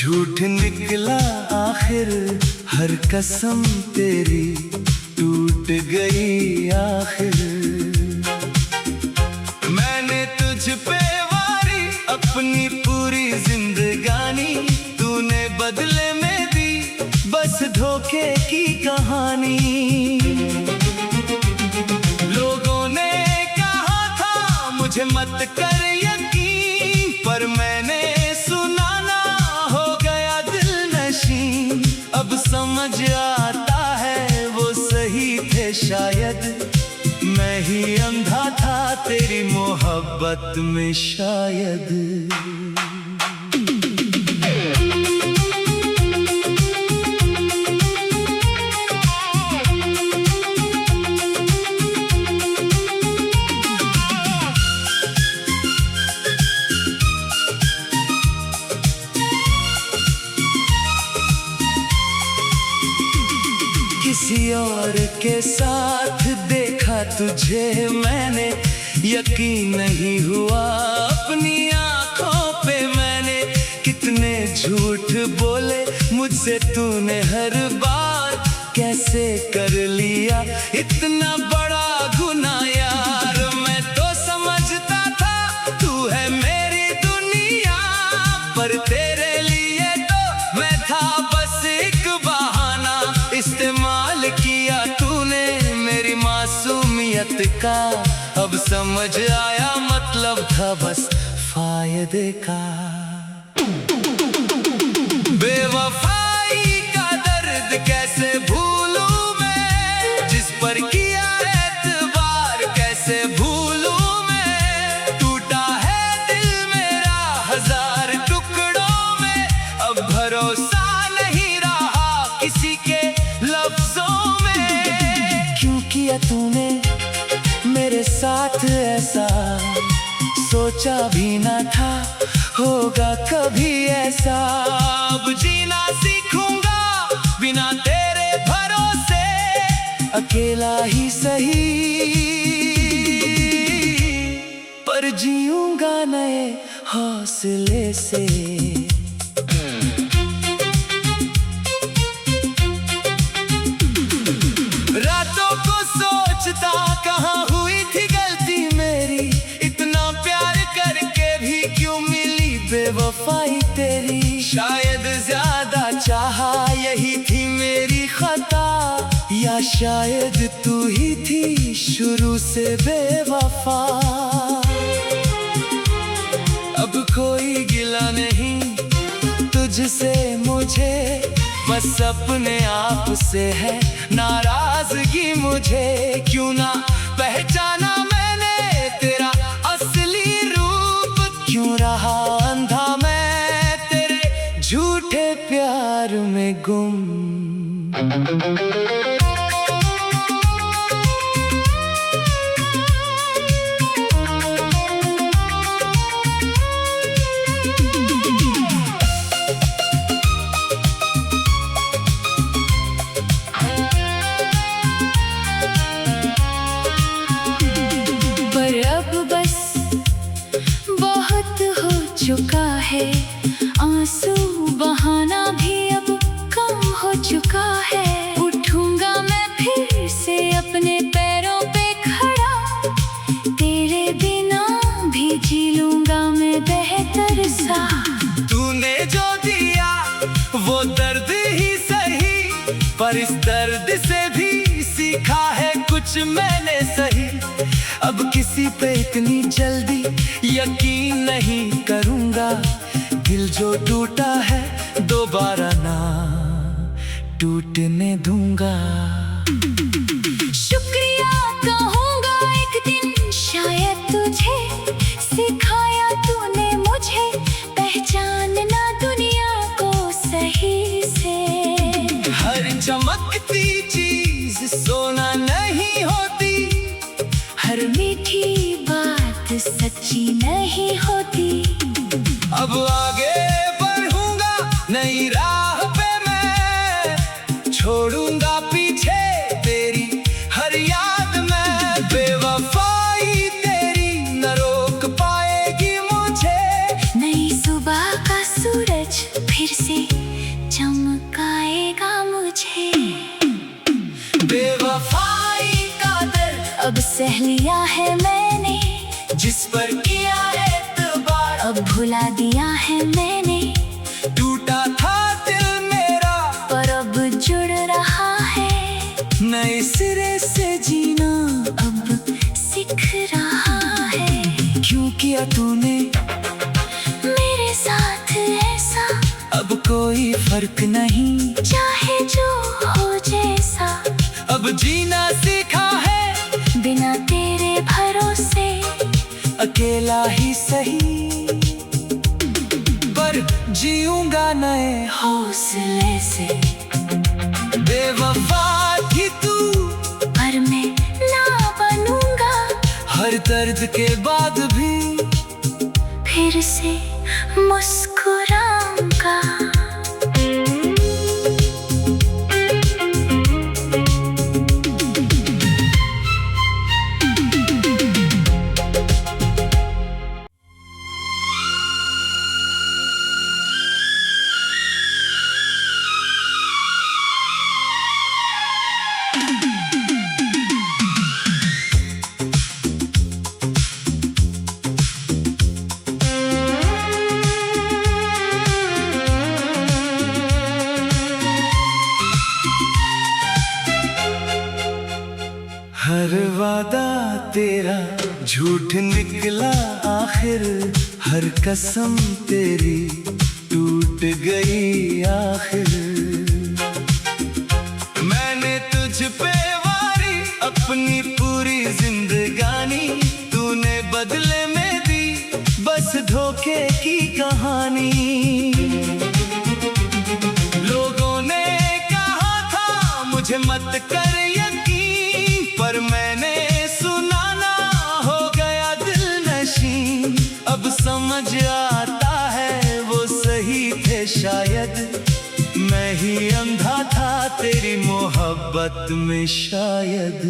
झूठ निकला आखिर, हर कसम तेरी टूट गई आखिर। मैंने तुझ पे वारी अपनी पूरी जिंदगानी, तूने बदले में दी बस धोखे की कहानी। लोगों ने कहा था मुझे मत कर यकीन, पर मैंने सुना ना हो गया दिल नशीं। अब समझ आता है वो सही थे शायद, मैं ही अंधा था तेरी मोहब्बत में शायद। किसी और के साथ देखा तुझे मैंने, यकीन नहीं हुआ अपनी आंखों पे मैंने। कितने झूठ बोले मुझसे तूने हर बार, कैसे कर लिया इतना बड़ा गुनाह यार। मैं तो समझता था तू है मेरी दुनिया, पर तेरे लिए तो मैं था बस एक बहाना। इस्तेमाल किया तूने मेरी मासूमियत का, अब समझ आया मतलब था बस फायदे का। बेवफाई का दर्द कैसे भूलूं मैं, जिस पर किया एतबार कैसे भूलूं मैं। टूटा है दिल मेरा हजार टुकड़ों में, अब भरोसा नहीं रहा किसी के लफ्जों में। क्यों किया तूने मेरे साथ ऐसा, सोचा भी ना था होगा कभी ऐसा। अब जीना सीखूंगा बिना तेरे भरोसे, अकेला ही सही पर जीऊंगा नए हौसले से। रातों को सोचता कहाँ हुई थी गलती मेरी, इतना प्यार करके भी क्यों मिली बेवफाई तेरी। शायद ज्यादा चाहा यही थी मेरी खता, या शायद तू ही थी शुरू से बेवफा। अब कोई गिला नहीं तुझसे मुझे, बस अपने आप से है नाराजगी मुझे। क्यों ना पहचाना मैंने तेरा असली रूप, क्यों रहा अंधा मैं तेरे झूठे प्यार में गुम। चुका है आंसू बहाना भी अब कम हो चुका है। उठूंगा मैं फिर से अपने पैरों पे खड़ा, तेरे बिना भी जी लूंगा मैं बेहतर सा। तूने जो दिया वो दर्द ही सही, पर इस दर्द से भी सीखा है कुछ मैंने सही। अब किसी पे इतनी जल्दी यकीन नहीं करूंगा, दिल जो टूटा है दोबारा ना टूटने दूंगा। शुक्रिया कहूंगा एक दिन शायद तुझे, सिखाया तूने मुझे पहचानना दुनिया को सही से। हर चमकती चीज सोना नहीं होती, हर मीठी बात सच्ची नहीं होती। अब आगे बढ़ूंगा नई राह पे मैं, छोड़ूंगा पीछे तेरी हर याद में। बेवफाई तेरी न रोक पाएगी मुझे, नई सुबह का सूरज फिर से सह लिया है मैंने, जिस पर किया एतबार अब भुला दिया है मैंने। टूटा था दिल मेरा पर अब जुड़ रहा है, नए सिरे से जीना अब सीख रहा है। क्यों किया तूने मेरे साथ ऐसा, अब कोई फर्क नहीं, चाहे जो हो जैसा। अब जीना सीखा है बिना तेरे भरोसे, अकेला ही सही, पर जीऊंगा नए हौसले से। बेवफा थी तू पर मैं ना बनूंगा, हर दर्द के बाद भी फिर से मुस्कुराऊंगा। हर वादा तेरा झूठ निकला आखिर, हर कसम तेरी टूट गई आखिर। मैंने तुझ पे वारी अपनी पूरी जिंदगानी, तूने बदले में दी बस धोखे की कहानी। लोगों ने कहा था मुझे मत कर यकीन, पर मैंने सुना ना हो गया दिल नशीं। अब समझ आता है वो सही थे शायद, मैं ही अंधा था तेरी मोहब्बत में शायद।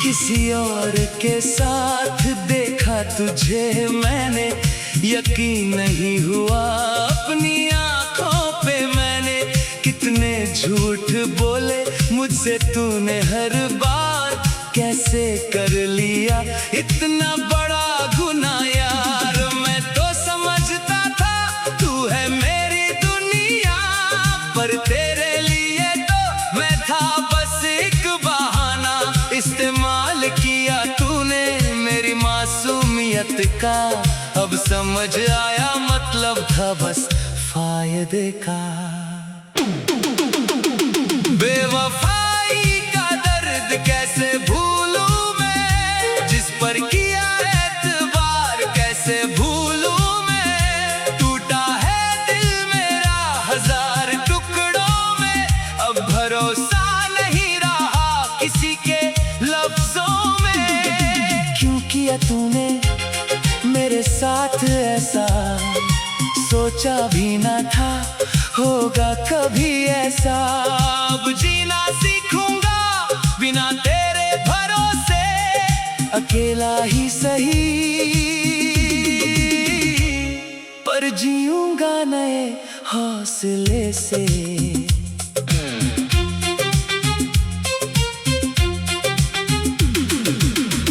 किसी और के साथ देखा तुझे मैंने, यकीन नहीं हुआ अपनी आंखों पे मैंने। कितने झूठ बोले मुझसे तूने हर बार, कैसे कर लिया इतना बड़ा गुनाह यार। मैं तो समझता था तू है मेरी दुनिया, पर तेरे लिए तो मैं था बस एक बहाना। इस्तेमाल किया तूने मेरी मासूमियत का, अब समझ आया मतलब था बस फायदे का। बेवफाई का दर्द कैसे भूलूं मैं, जिस पर किया एतबार कैसे भूलूं मैं। टूटा है दिल मेरा हजार टुकड़ों में, अब भरोसा नहीं रहा किसी के लफ्जों में। क्यों किया तूने मेरे साथ ऐसा, सोचा भी ना था होगा कभी ऐसा। अब जीना सीखूंगा बिना तेरे भरोसे, अकेला ही सही, पर जीऊंगा नए हौसले से।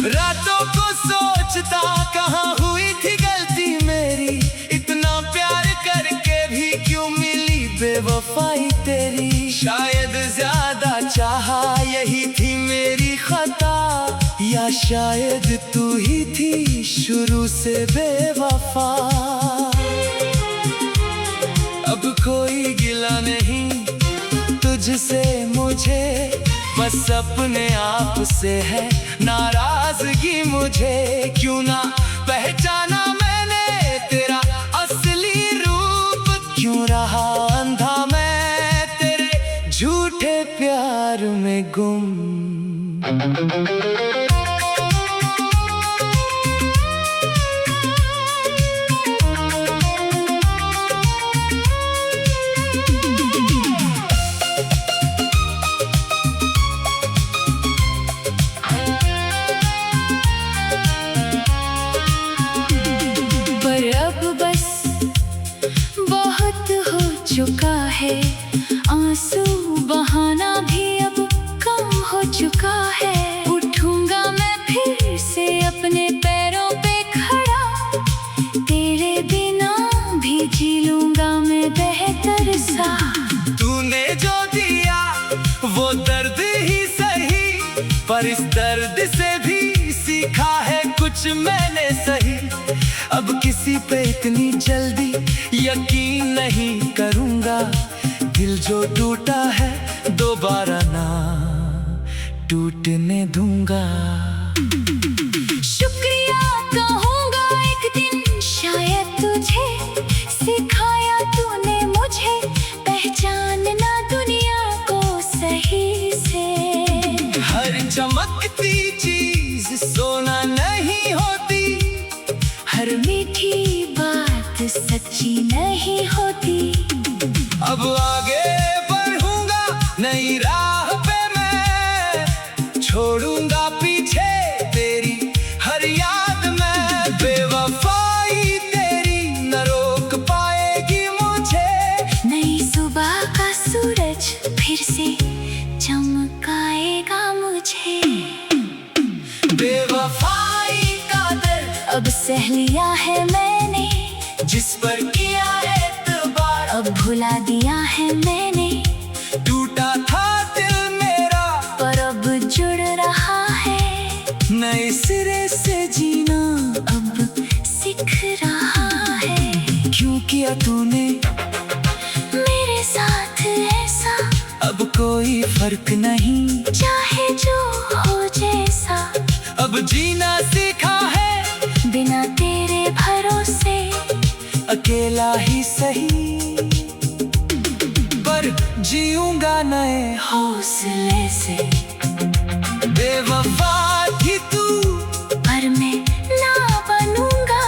रातों को सोचता कहाँ हुई थी गलती मेरी, इतना प्यार करके भी क्यों मिली बेवफाई तेरी। शायद ज्यादा चाहा यही थी मेरी खता, या शायद तू ही थी शुरू से बेवफा। अब कोई गिला नहीं तुझसे मुझे, बस अपने आप से है नाराजगी मुझे। क्यों ना पहचाना मैंने तेरा असली रूप, क्यों रहा अंधा मैं तेरे झूठे प्यार में गुम। चुका है, आंसू बहाना भी अब कम हो चुका है। उठूंगा मैं फिर से अपने पैरों पे खड़ा, तेरे बिना भी जी लूंगा मैं बेहतर सा। तूने जो दिया वो दर्द ही सही, पर इस दर्द से भी सीखा है कुछ मैंने सही। अब किसी पे इतनी जल्दी यकीन नहीं करूंगा, दिल जो टूटा है दोबारा ना टूटने दूंगा। शुक्रिया कहूंगा एक दिन शायद तुझे, सिखाया तूने मुझे पहचानना दुनिया को सही से। हर चमकती चीज सोना नहीं होती, हर मीठी बात सच्ची नहीं होती। अब आगे बढ़ूंगा नई राह पे मैं, छोड़ूंगा पीछे तेरी हर याद में। बेवफाई तेरी न रोक पाएगी मुझे, नई सुबह का सूरज फिर से चमकाएगा मुझे। बेवफाई का दर्द अब सह लिया है मैंने, जिस पर किया है एतबार अब भुला दिया है मैंने। टूटा था दिल मेरा पर अब जुड़ रहा है, नए सिरे से जीना अब सीख रहा है। क्यों किया तूने मेरे साथ ऐसा, अब कोई फर्क नहीं, चाहे जो हो जैसा। अब जीना सीखा है बिना तेरे भरोसे, अकेला ही सही, पर जीऊंगा नए हौसले से। बेवफा थी तू पर मैं ना बनूंगा,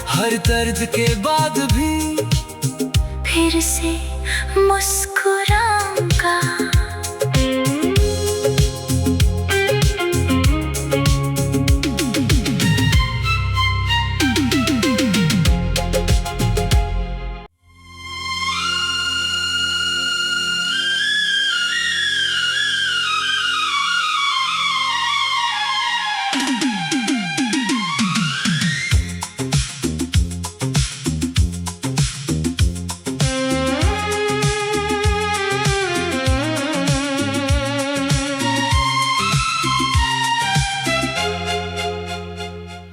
हर दर्द के बाद भी फिर से मुस्कुराऊंगा।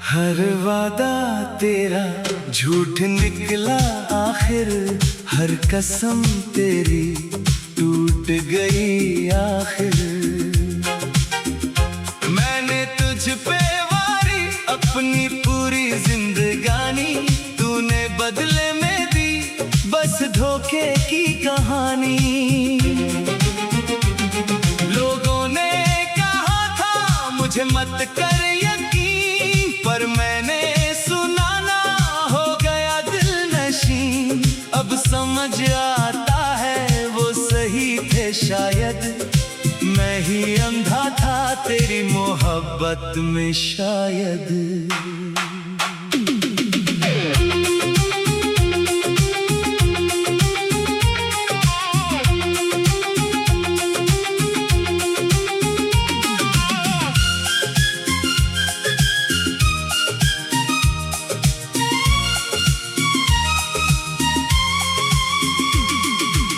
हर वादा तेरा झूठ निकला आखिर, हर कसम तेरी टूट गई आखिर। मैंने तुझ पे वारी अपनी पूरी जिंदगानी, तूने बदले में दी बस धोखे की कहानी। लोगों ने कहा था मुझे मत कर यकीन, पर मैंने सुना ना हो गया दिल नशीं। अब समझ आता है वो सही थे शायद, मैं ही अंधा था तेरी मोहब्बत में शायद।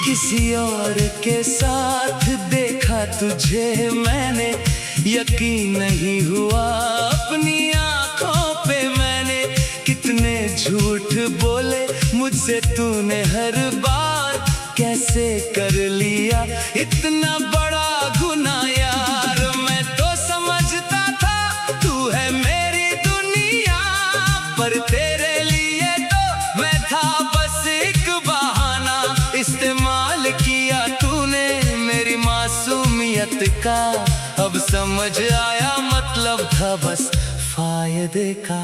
किसी और के साथ देखा तुझे मैंने, यकीन नहीं हुआ अपनी आंखों पे मैंने। कितने झूठ बोले मुझसे तूने हर बार, कैसे कर लिया इतना बड़ा गुनाह यार। मैं तो समझता था तू है मेरी दुनिया, पर तेरे लिए तो मैं था बस एक बहाना। इस्तेमाल किया तूने मेरी मासूमियत का, अब समझ आया मतलब था बस फायदे का।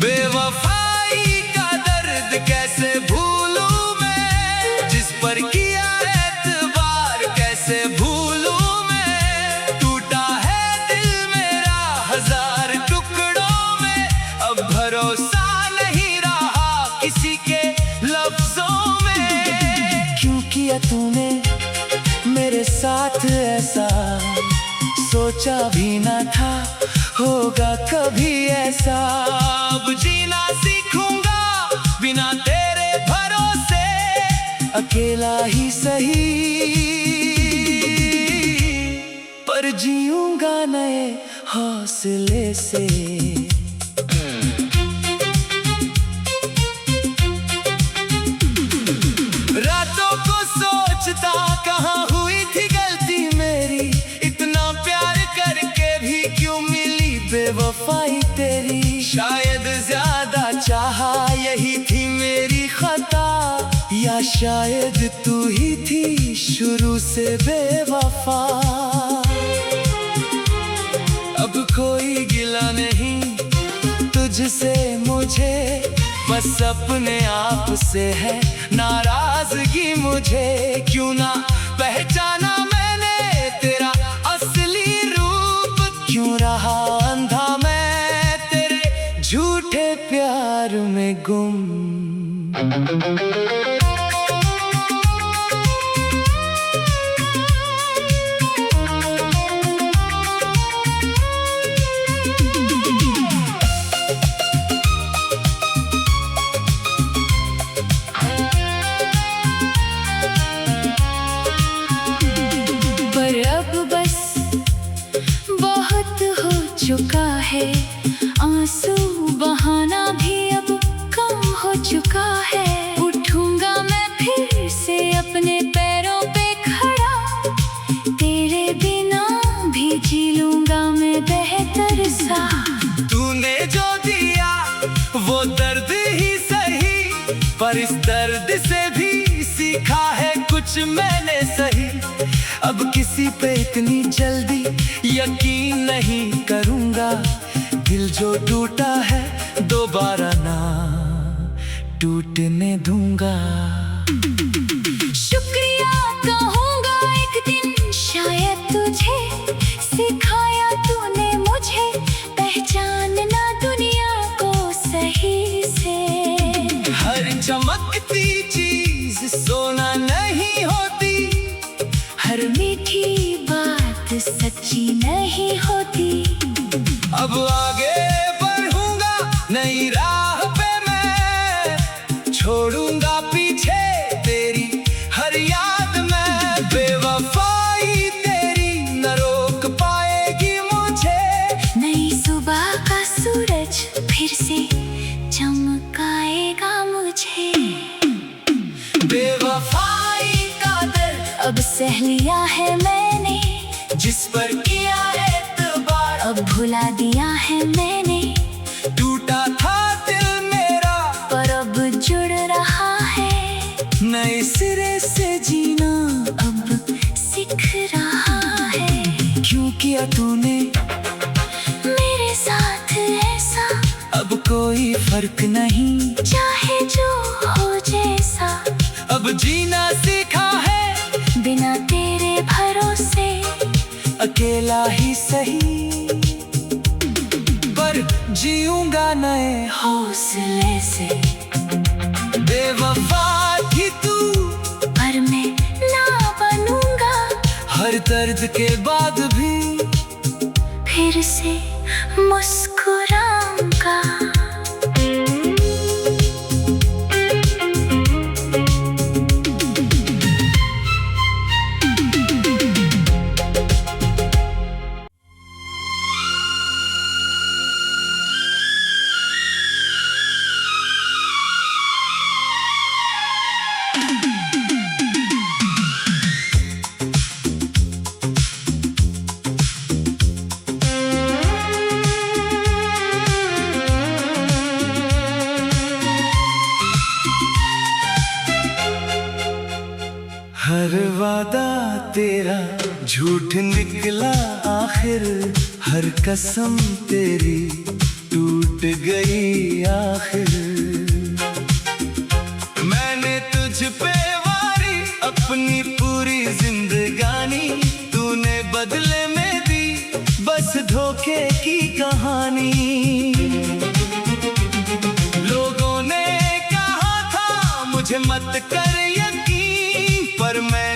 बेवफाई का दर्द कैसे भूलूं मैं, जिस पर किया एतबार कैसे भूलूं मैं। टूटा है दिल मेरा हजार टुकड़ों में, अब भरोसा नहीं रहा किसी के लफ्ज़ों तूने मेरे साथ ऐसा सोचा भी ना था होगा कभी ऐसा। अब जीना सीखूंगा बिना तेरे भरोसे, अकेला ही सही पर जीऊंगा नए हौसले से। रातों को सोचता कहाँ हुई थी गलती मेरी, इतना प्यार करके भी क्यों मिली बेवफाई तेरी। शायद ज्यादा चाहा यही थी मेरी खता, या शायद तू ही थी शुरू से बेवफा। अब कोई गिला नहीं तुझसे मुझे, बस अपने आप से है नाराजगी मुझे। क्यों ना पहचाना मैंने तेरा असली रूप, क्यों रहा अंधा मैं तेरे झूठे प्यार में गुम। चुका है आंसू बहाना भी अब कम हो चुका है। उठूंगा मैं फिर से अपने पैरों पे खड़ा, तेरे बिना भी जी लूंगा मैं बेहतर सा। तूने जो दिया वो दर्द ही सही, पर इस दर्द से भी सीखा है कुछ मैंने सही। अब किसी पे इतनी जल्दी यकीन नहीं करूंगा, दिल जो टूटा है दोबारा ना टूटने दूंगा। शुक्रिया कहूंगा एक दिन शायद तुझे, सिखाया तूने मुझे पहचानना दुनिया को सही से। हर चमकती चीज सोना नहीं होती, हर मीठी बात सच्ची नहीं होती। अब आगे बढ़ूंगा नई राह पे मैं, छोड़ूंगा पीछे तेरी हर याद में। बेवफाई तेरी न रोक पाएगी मुझे, नई सुबह का सूरज फिर से चमकाएगा मुझे। बेवफाई का दर्द अब सह लिया है मैंने, जिस पर किया एतबार अब भुला दिया है मैंने। टूटा था दिल मेरा पर अब जुड़ रहा है, नए सिरे से जीना अब सीख रहा है। क्यों किया तूने मेरे साथ ऐसा, अब कोई फर्क नहीं चाहे जो हो जैसा। अब जीना सीखा है बिना तेरे भरोसे, अकेला ही सही पर जीऊंगा नए हौसले से। बेवफा थी तू पर मैं ना बनूंगा, हर दर्द के बाद भी फिर से मुस्कुराऊंगा। हर वादा तेरा झूठ निकला आखिर, हर कसम तेरी टूट गई आखिर। मैंने तुझ पे वारी अपनी पूरी जिंदगानी, तूने बदले में दी बस धोखे की कहानी। लोगों ने कहा था मुझे मत कर यकीन, पर मैं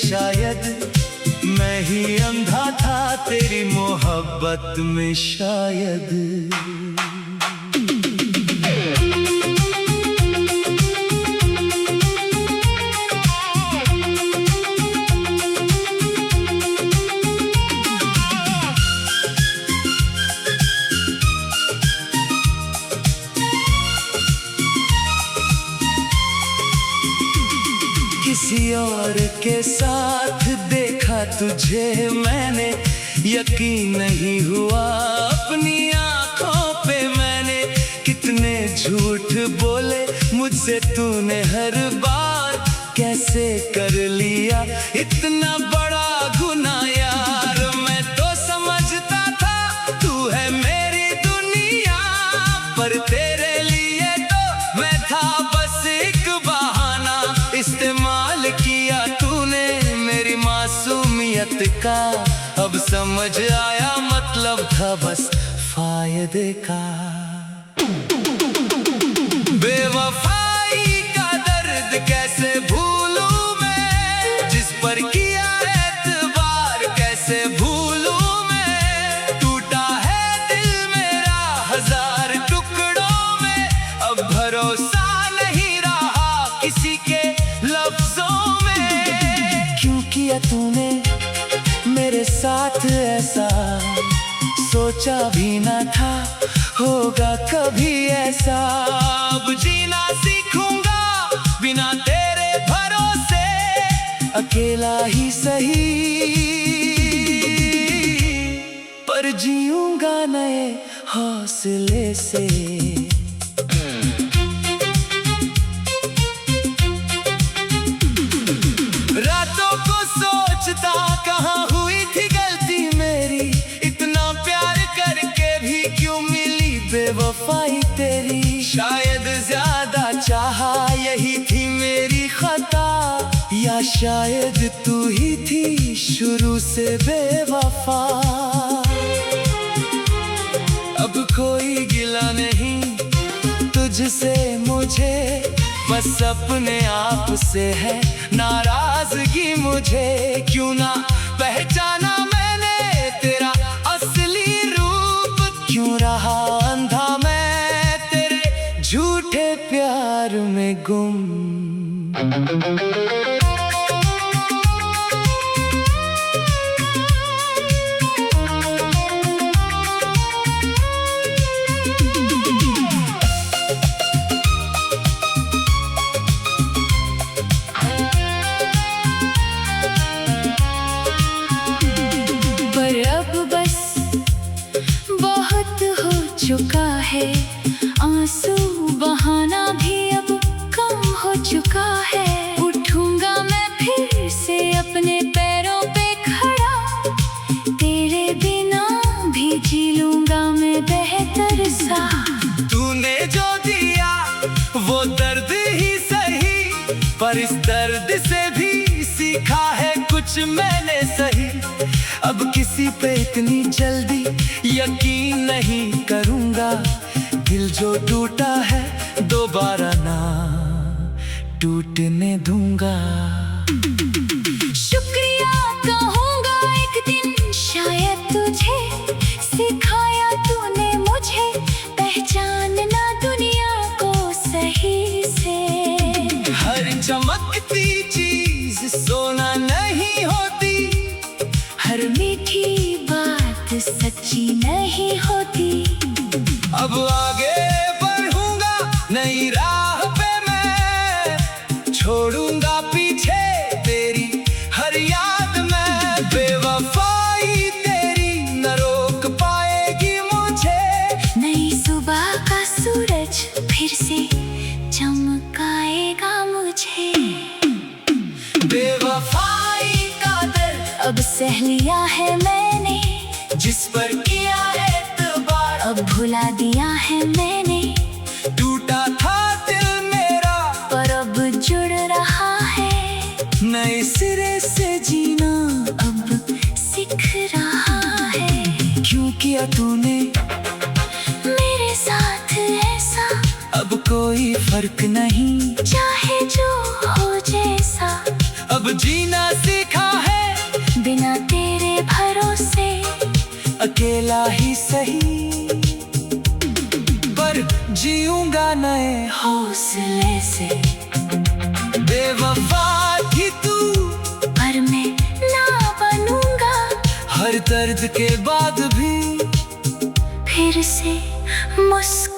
शायद मैं ही अंधा था तेरी मोहब्बत में शायद। किसी और के साथ देखा तुझे मैंने, यकीन नहीं हुआ अपनी आंखों पे मैंने। कितने झूठ बोले मुझसे तूने हर बार, कैसे कर लिया इतना बड़ा गुनाह यार। मैं तो समझता था तू है मेरी दुनिया, पर तेरे लिए तो मैं था बस एक बहाना। इस्तेमाल किया तूने मेरी मासूमियत का, अब समझ आया मतलब था बस फायदे का। बेवफाई का दर्द कैसे भूलूं मैं, जिस पर किया एतबार कैसे भूलूं मैं। टूटा है दिल मेरा हजार टुकड़ों में, अब भरोसा नहीं रहा किसी के लफ्जों में। क्यों किया तूने मेरे साथ ऐसा, सोचा भी ना था होगा कभी ऐसा। अब जीना सीखूंगा बिना तेरे भरोसे, अकेला ही सही पर जीऊंगा नए हौसले से। रातों को सोचता कहाँ हुई थी गलती मेरी, इतना प्यार करके भी क्यों मिली बेवफाई तेरी। शायद ज्यादा चाहा यही थी मेरी खता, या शायद तू ही थी शुरू से बेवफा। अब कोई गिला नहीं तुझसे मुझे, बस अपने आप से है नाराजगी मुझे। क्यों ना पहचाना मैंने तेरा असली रूप, क्यों रहा अंधा मैं तेरे झूठे प्यार में गुम। चुका है आंसू बहाना भी अब कम हो चुका है। उठूंगा मैं फिर से अपने पैरों पे खड़ा, तेरे बिना भी जी लूंगा मैं बेहतर सा। तूने जो दिया वो दर्द ही सही, पर इस दर्द से भी सीखा है कुछ मैंने सही। अब किसी पे इतनी जल्दी यकीन नहीं करूंगा, दिल जो टूटा है दोबारा ना टूटने दूंगा। शुक्रिया कहूंगा एक दिन शायद तुझे, सिखाया तूने मुझे पहचानना दुनिया को सही से। हर चमकती चीज सोना नहीं होती, हर मीठी बात सच्ची नहीं होती। अब आगे बढ़ूंगा नई राह पे मैं, छोड़ूंगा पीछे तेरी हर याद में। बेवफाई तेरी न रोक पाएगी मुझे, नई सुबह का सूरज फिर से चमकाएगा मुझे। बेवफाई का दर्द अब सह लिया है मैंने, जिस पर किया एतबार अब भुला दिया है मैंने। टूटा था दिल मेरा पर अब जुड़ रहा है, नए सिरे से जीना अब सीख रहा है। क्यों किया तूने मेरे साथ ऐसा, अब कोई फर्क नहीं चाहे जो हो जैसा। अब जीना सीखा अकेला ही सही, पर जीऊंगा नए हौसले से। बेवफा थी तू, पर मैं ना बनूंगा, हर दर्द के बाद भी फिर से मुस्कुरा